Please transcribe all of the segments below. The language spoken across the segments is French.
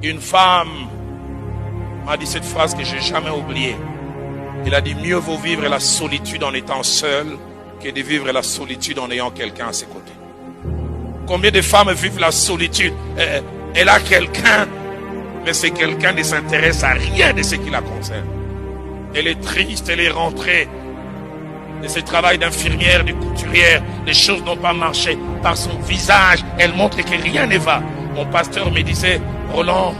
Une femme m'a dit cette phrase que je n'ai jamais oubliée. Il a dit, mieux vaut vivre la solitude en étant seul que de vivre la solitude en ayant quelqu'un à ses côtés. Combien de femmes vivent la solitude? Elle a quelqu'un, mais c'est quelqu'un ne s'intéresse à rien de ce qui la concerne. Elle est triste, elle est rentrée de ce travail d'infirmière, de couturière. Les choses n'ont pas marché. Par son visage, elle montre que rien ne va. Mon pasteur me disait, Roland,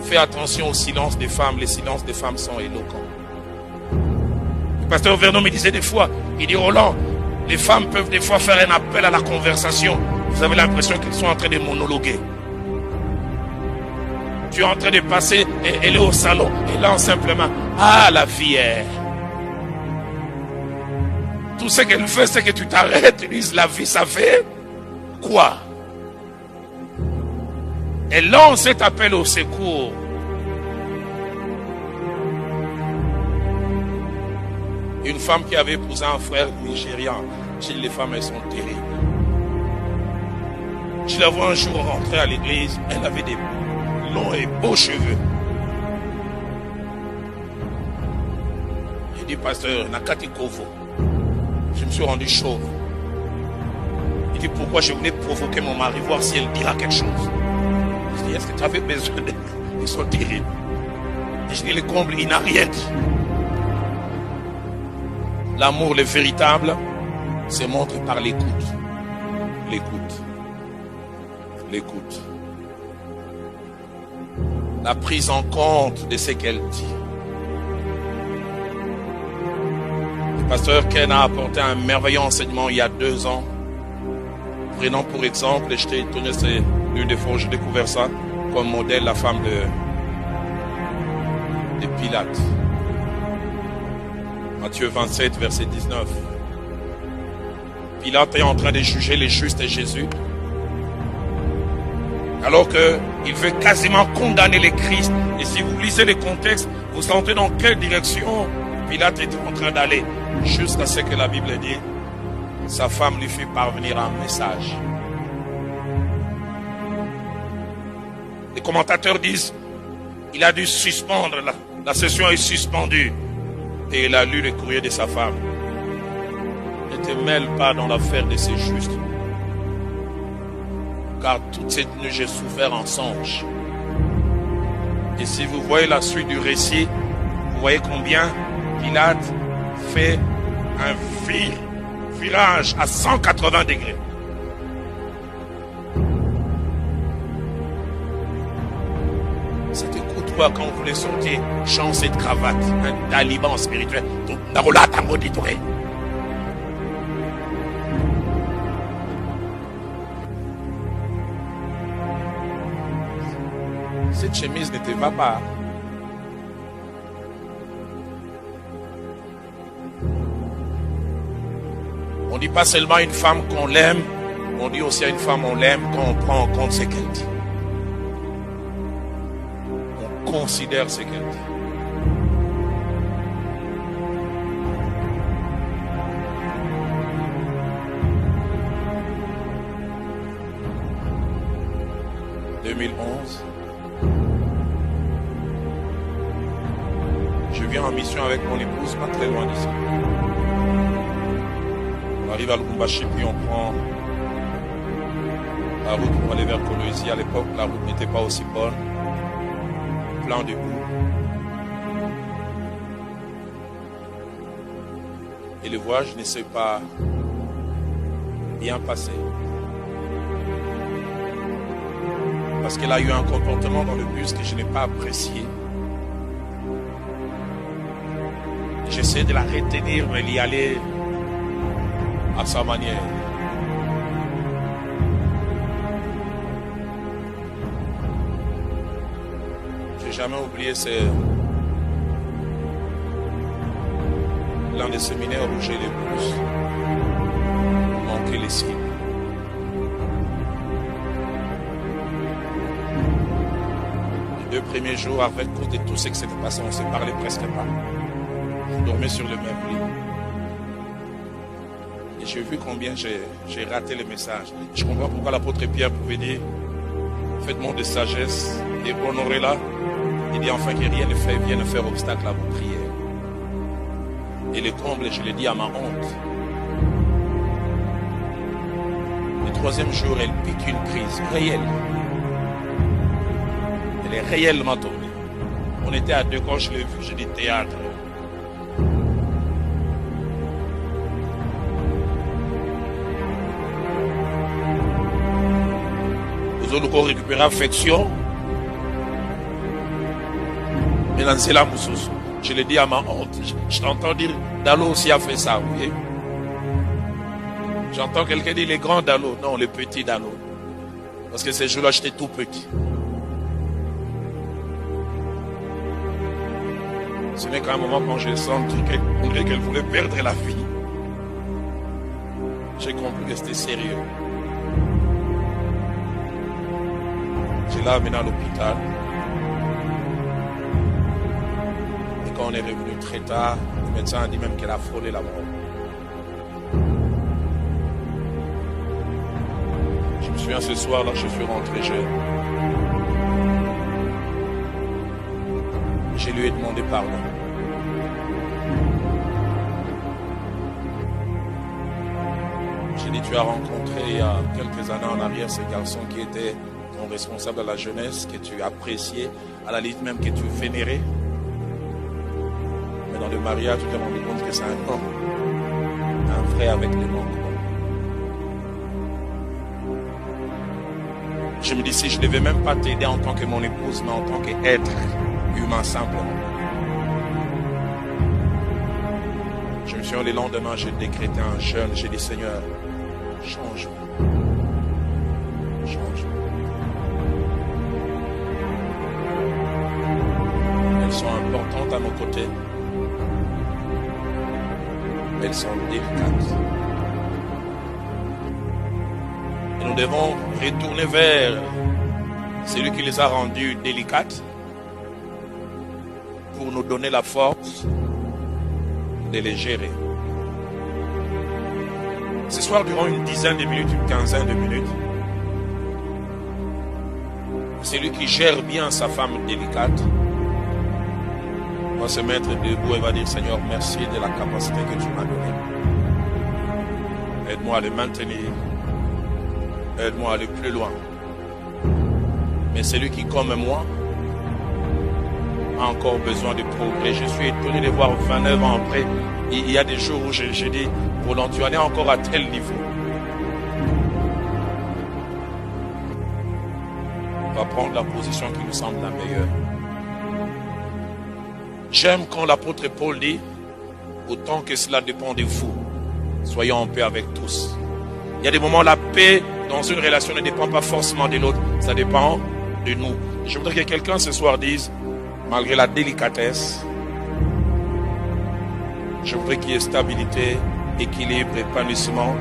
fais attention au silence des femmes. Les silences des femmes sont éloquents. Le pasteur Vernon me disait des fois, il dit, Roland, les femmes peuvent des fois faire un appel à la conversation. Vous avez l'impression qu'elles sont en train de monologuer. Tu es en train de passer, et elle est au salon. Et là, simplement, ah, la vie est... Tout ce qu'elle fait, c'est que tu t'arrêtes, tu dis, la vie, ça fait quoi? Elle lance cet appel au secours. Une femme qui avait épousé un frère nigérian. Chez les femmes, elles sont terribles. Je la vois un jour rentrer à l'église. Elle avait des longs et beaux cheveux. J'ai dit, pasteur, Nakati Kovo. Je me suis rendu chauve. Il dit, pourquoi je voulais provoquer mon mari, voir si elle dira quelque chose. Je dis, est-ce que tu avais besoin d'elle? Ils sont terribles. Et je dis, le comble, il n'a rien dit. L'amour, le véritable, se montre par l'écoute. L'écoute. L'écoute. La prise en compte de ce qu'elle dit. Le pasteur Ken a apporté un merveilleux enseignement il y a 2 ans. Prenons pour exemple, et j'étais étonné, c'est l'une des fois où j'ai découvert ça, comme modèle la femme de Pilate. Matthieu 27, verset 19. Pilate est en train de juger les justes et Jésus. Alors qu'il veut quasiment condamner les Christ. Et si vous lisez les contextes, vous sentez dans quelle direction Pilate est en train d'aller. Jusqu'à ce que la Bible dit, sa femme lui fit parvenir un message. Les commentateurs disent, il a dû suspendre, la session est suspendue. Et il a lu le courrier de sa femme. Ne te mêle pas dans l'affaire de ces justes. Car toute cette nuit, j'ai souffert en songe. Et si vous voyez la suite du récit, vous voyez combien Pilate fait un virage à 180 degrés. C'était quoi quand vous voulez sortir, chance et de cravate, un taliban spirituel, cette chemise ne te va pas. On dit pas seulement à une femme qu'on l'aime, on dit aussi à une femme on l'aime quand on prend en compte ce qu'elle dit. On considère ce qu'elle dit. « 2011, je viens en mission avec mon épouse, pas très loin d'ici. On arrive à Lubumbashi, puis on prend la route pour aller vers Kolwezi. À l'époque, la route n'était pas aussi bonne. Plein de boue. Et le voyage ne s'est pas bien passé. Parce qu'elle a eu un comportement dans le bus que je n'ai pas apprécié. J'essaie de la retenir, mais elle y allait à sa manière. J'ai jamais oublié l'un des séminaires où j'ai les bus manqué les cibles. Les 2 premiers jours, avec cause de tout ce qui s'était passé, on ne se parlait presque pas. Je dormais sur le même lit. Et j'ai vu combien j'ai raté le message. Je comprends pourquoi l'apôtre Pierre pouvait dire, Faites-moi de sagesse et honorez-la. Il dit enfin que rien ne fait, vienne faire obstacle à vos prières. Et le comble, je le dis à ma honte. Le troisième jour, elle pique une crise réelle. Elle est réellement tombée. On était à deux quand je l'ai vu, j'ai dit théâtre. Vous allez encore récupérer affection. Maintenant, c'est la moussouse. Je l'ai dit à ma honte. Je t'entends dire, Dalo aussi a fait ça, vous voyez. J'entends quelqu'un dire les grands Dalo. Non, les petits Dalo. Parce que ces jours-là, j'étais tout petit. Ce n'est qu'à un moment quand j'ai senti qu'elle voulait perdre la vie. J'ai compris que c'était sérieux. Je l'ai amenée à l'hôpital. Et quand on est revenu très tard, le médecin a dit même qu'elle a frôlé la mort. Je me souviens ce soir-là, je suis rentré jeune. Je lui ai demandé pardon. J'ai dit, tu as rencontré il y a quelques années en arrière ce garçon qui était ton responsable de la jeunesse, que tu appréciais, à la limite même que tu vénérais. Mais dans le mariage, tu t'es rendu compte que c'est un homme, un vrai avec des manquements. Je me dis, si je ne devais même pas t'aider en tant que mon épouse, mais en tant qu'être humain simplement. Je me suis dit, le lendemain, j'ai décrété un jeûne. J'ai dit, Seigneur, change-moi. Change-moi. Elles sont importantes à nos côtés. Elles sont délicates. Et nous devons retourner vers celui qui les a rendues délicates pour nous donner la force de les gérer. Ce soir, durant une dizaine de minutes, une quinzaine de minutes, celui qui gère bien sa femme délicate va se mettre debout et va dire, Seigneur, merci de la capacité que tu m'as donnée. Aide-moi à le maintenir. Aide-moi à aller plus loin. Mais celui qui, comme moi, a encore besoin de progrès. Je suis étonné de voir 29 ans après. Il y a des jours où j'ai dit, Roland, tu en es encore à tel niveau. On va prendre la position qui nous semble la meilleure. J'aime quand l'apôtre Paul dit, autant que cela dépend de vous, soyons en paix avec tous. Il y a des moments où la paix dans une relation ne dépend pas forcément de l'autre, ça dépend de nous. Je voudrais que quelqu'un ce soir dise, malgré la délicatesse, je voudrais qu'il y ait stabilité, équilibre, épanouissement,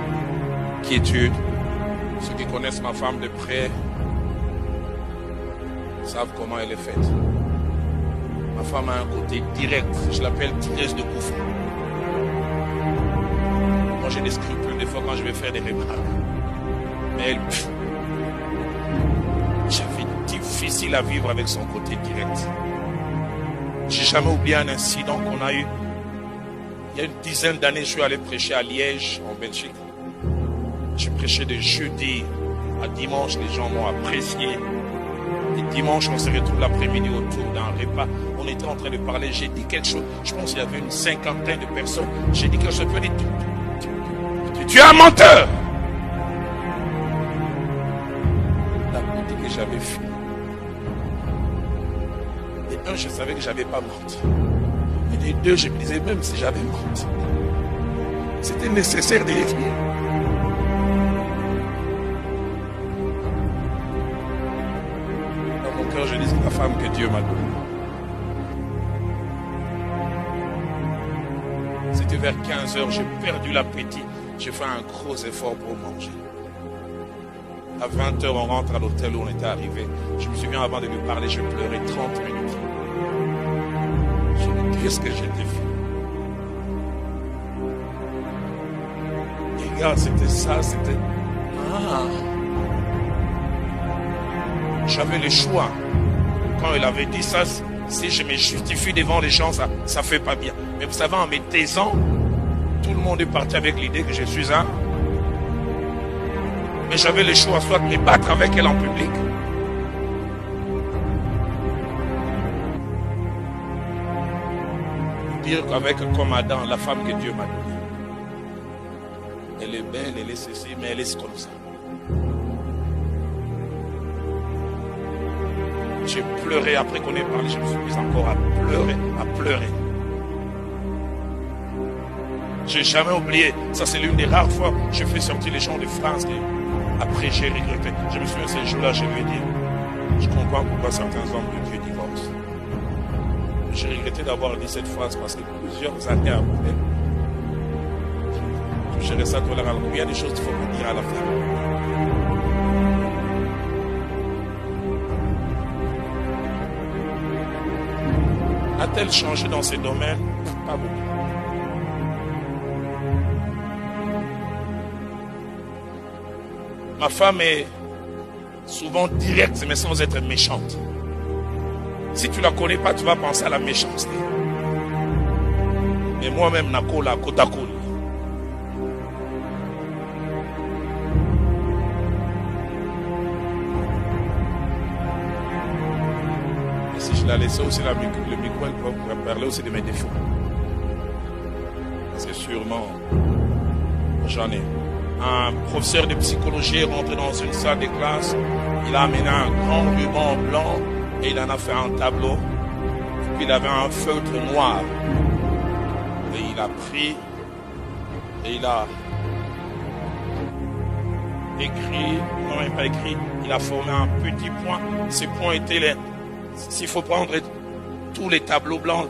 quiétude. Ceux qui connaissent ma femme de près savent comment elle est faite. Ma femme a un côté direct, je l'appelle tireuse de coup franc. Moi j'ai des scrupules des fois quand je vais faire des remarques. Mais elle, j'avais difficile à vivre avec son côté direct. J'ai jamais oublié un incident qu'on a eu. Il y a une dizaine d'années, je suis allé prêcher à Liège, en Belgique. J'ai prêché de jeudi à dimanche, les gens m'ont apprécié. Et dimanche, on se retrouve l'après-midi autour d'un repas. On était en train de parler, j'ai dit quelque chose. Je pense qu'il y avait une cinquantaine de personnes. J'ai dit quelque chose, je peux dire, tu es un menteur. La politique que j'avais fait. Et un, je savais que je n'avais pas menti. Et les deux, je me disais, même si j'avais menti, c'était nécessaire de les dire. Dans mon cœur, je dis, c'est la femme que Dieu m'a donnée. C'était vers 15h, j'ai perdu l'appétit. J'ai fait un gros effort pour manger. À 20h, on rentre à l'hôtel où on était arrivé. Je me souviens, avant de lui parler, je pleurais 30 minutes. Je me dis, qu'est-ce que j'ai fait? Et regarde, c'était ça, c'était... Ah! J'avais le choix. Quand il avait dit ça, si je me justifie devant les gens, ça ne fait pas bien. Mais vous savez, en me taisant, tout le monde est parti avec l'idée que je suis un. Mais j'avais le choix, soit de me battre avec elle en public. Dire qu'avec comme Adam, la femme que Dieu m'a donnée. Elle est belle, elle est ceci, mais elle est comme ça. J'ai pleuré après qu'on ait parlé, je me suis mis encore à pleurer. J'ai jamais oublié, ça c'est l'une des rares fois que je fais sortir les gens de France. Après j'ai regretté. Je me souviens ce jour-là, je lui ai dit, je comprends pourquoi certains hommes de Dieu divorcent. J'ai regretté d'avoir dit cette phrase parce que plusieurs années après, je reste à tolérant. Il y a des choses qu'il faut me dire à la fin. A-t-elle changé dans ces domaines? Pas beaucoup. Ma femme est souvent directe, mais sans être méchante. Si tu ne la connais pas, tu vas penser à la méchanceté. Mais moi-même, Nakola, Kotakoli. Et si je la laissais aussi, le micro, elle pourrait parler aussi de mes défauts. Parce que sûrement, j'en ai. Un professeur de psychologie est rentré dans une salle de classe. Il a amené un grand ruban blanc et il en a fait un tableau. Puis il avait un feutre noir. Et il a pris et il a écrit, non, il n'a pas écrit, il a formé un petit point. Ces points étaient les... S'il faut prendre tous les tableaux blancs,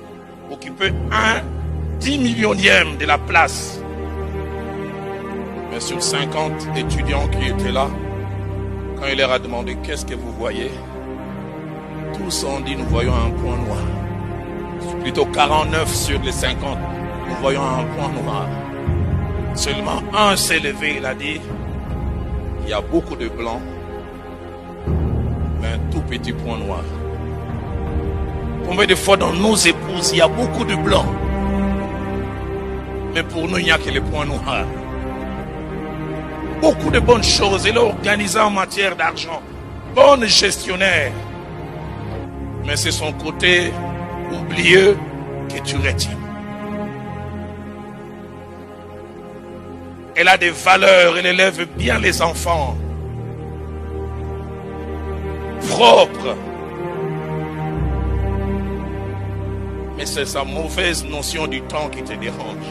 occuper 10 millionième de la place. Mais sur 50 étudiants qui étaient là, quand il leur a demandé qu'est-ce que vous voyez, tous ont dit nous voyons un point noir. Plutôt 49 sur les 50, nous voyons un point noir. Seulement un s'est levé, il a dit il y a beaucoup de blancs, mais un tout petit point noir. Combien de fois dans nos épouses, il y a beaucoup de blancs, mais pour nous, il n'y a que les points noirs. Beaucoup de bonnes choses. Elle est organisée en matière d'argent. Bonne gestionnaire. Mais c'est son côté oublieux que tu retiens. Elle a des valeurs. Elle élève bien les enfants. Propre. Mais c'est sa mauvaise notion du temps qui te dérange.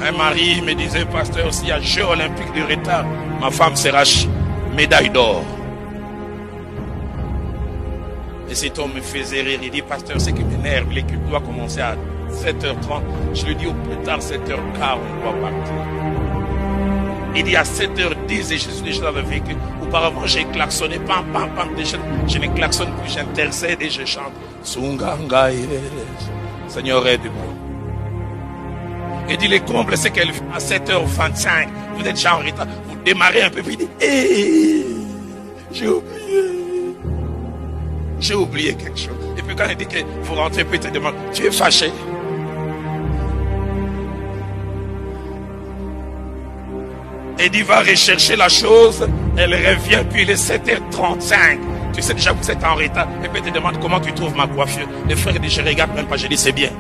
Un mari me disait, pasteur, s'il y a Jeux olympiques de retard, ma femme sera médaille d'or. Et cet homme me faisait rire. Il dit, pasteur, ce qui m'énerve, l'équipe doit commencer à 7h30. Je lui dis, au plus tard, 7h15, on doit partir. Il dit, à 7h10, et je suis déjà dans le véhicule. Auparavant, j'ai klaxonné, pam, pam, pam. Je ne klaxonne plus, j'intercède et je chante. Sunganga, Seigneur, aide-moi. Et dit, les combles, c'est qu'elle fait à 7h25. Vous êtes déjà en retard. Vous démarrez un peu, puis il dit, j'ai oublié. J'ai oublié quelque chose. Et puis quand il dit que vous rentrez, puis il te demande, tu es fâché? Et dit, va rechercher la chose. Elle revient, puis il est 7h35. Tu sais déjà que vous êtes en retard. Et puis il te demande comment tu trouves ma coiffure. Les frères disent, je regarde même pas. Je dis, c'est bien.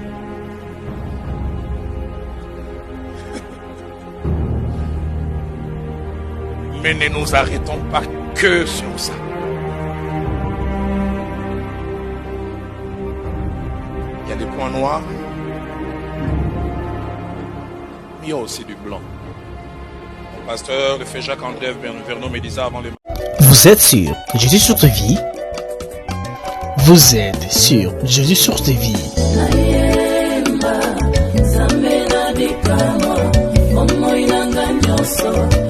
Mais ne nous arrêtons pas que sur ça. Il y a des points noirs, mais il y a aussi du blanc. Mon pasteur, le fait Jacques-André Vernon me disait avant les... Vous êtes sur Jésus sur TV. Vous êtes sur Jésus sur TV. Zamena dikama, omo inanga nyoso.